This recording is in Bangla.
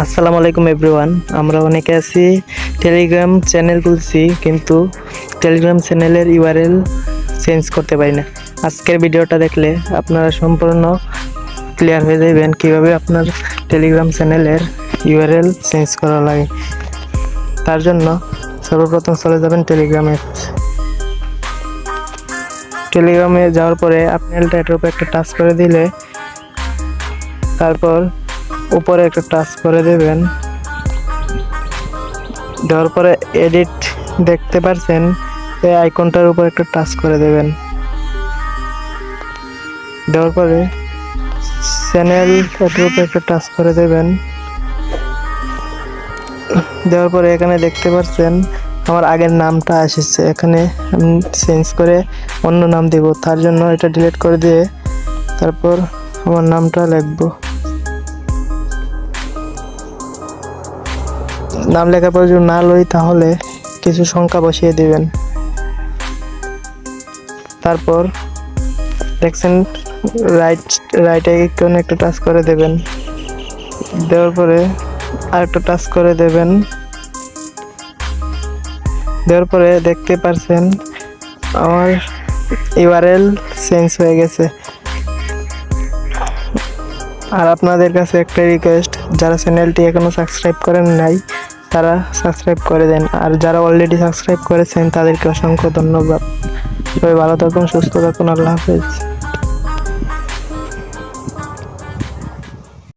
আসসালামু আলাইকুম এভরিওয়ান। আমরা অনেকে আছি টেলিগ্রাম চ্যানেল খুলছি, কিন্তু টেলিগ্রাম চ্যানেলের ইউআরএল চেঞ্জ করতে পারি না। আজকের ভিডিওটা দেখলে আপনারা সম্পূর্ণ ক্লিয়ার হয়ে যাবেন কিভাবে আপনার টেলিগ্রাম চ্যানেলের ইউআরএল চেঞ্জ করা লাগে। তার জন্য সর্বপ্রথম চলে যাবেন টেলিগ্রাম অ্যাপস। টেলিগ্রামে যাওয়ার পরে আপনি এটার উপর একটা টাচ করে দিলে, তারপর উপরে একটা টাচ করে দেবেন। দেওয়ার পরে এডিট দেখতে পাচ্ছেন, এই আইকনটার উপর একটা টাচ করে দেবেন। দেওয়ার পরে চ্যানেল এটার উপর একটা টাচ করে দেবেন। দেওয়ার পরে এখানে দেখতে পাচ্ছেন আমার আগের নামটা এসেছে, এখানে আমি চেঞ্জ করে অন্য নাম দেব। তার জন্য এটা ডিলিট করে দিয়ে তারপর আমার নামটা লিখবো। নাম লেখার পর যদি না লই তাহলে কিছু সংখ্যা বসিয়ে দিবেন। তারপর দেখছেন রাইট আইকনে একটা টাচ করে দেবেন। দেওয়ার পরে আরেকটা টাচ করে দেবেন। দেওয়ার পরে দেখতে পারছেন আমার ইউআরএল চেঞ্জ হয়ে গেছে। আর আপনাদের কাছে একটা রিকোয়েস্ট, যারা চ্যানেলটি এখনো সাবস্ক্রাইব করেন নাই তারা সাবস্ক্রাইব করে দেন, আর যারা অলরেডি সাবস্ক্রাইব করেছেন তাদেরকে অসংখ্য ধন্যবাদ। সবাই ভালো থাকুন, সুস্থ থাকুন, আল্লাহ হাফেজ।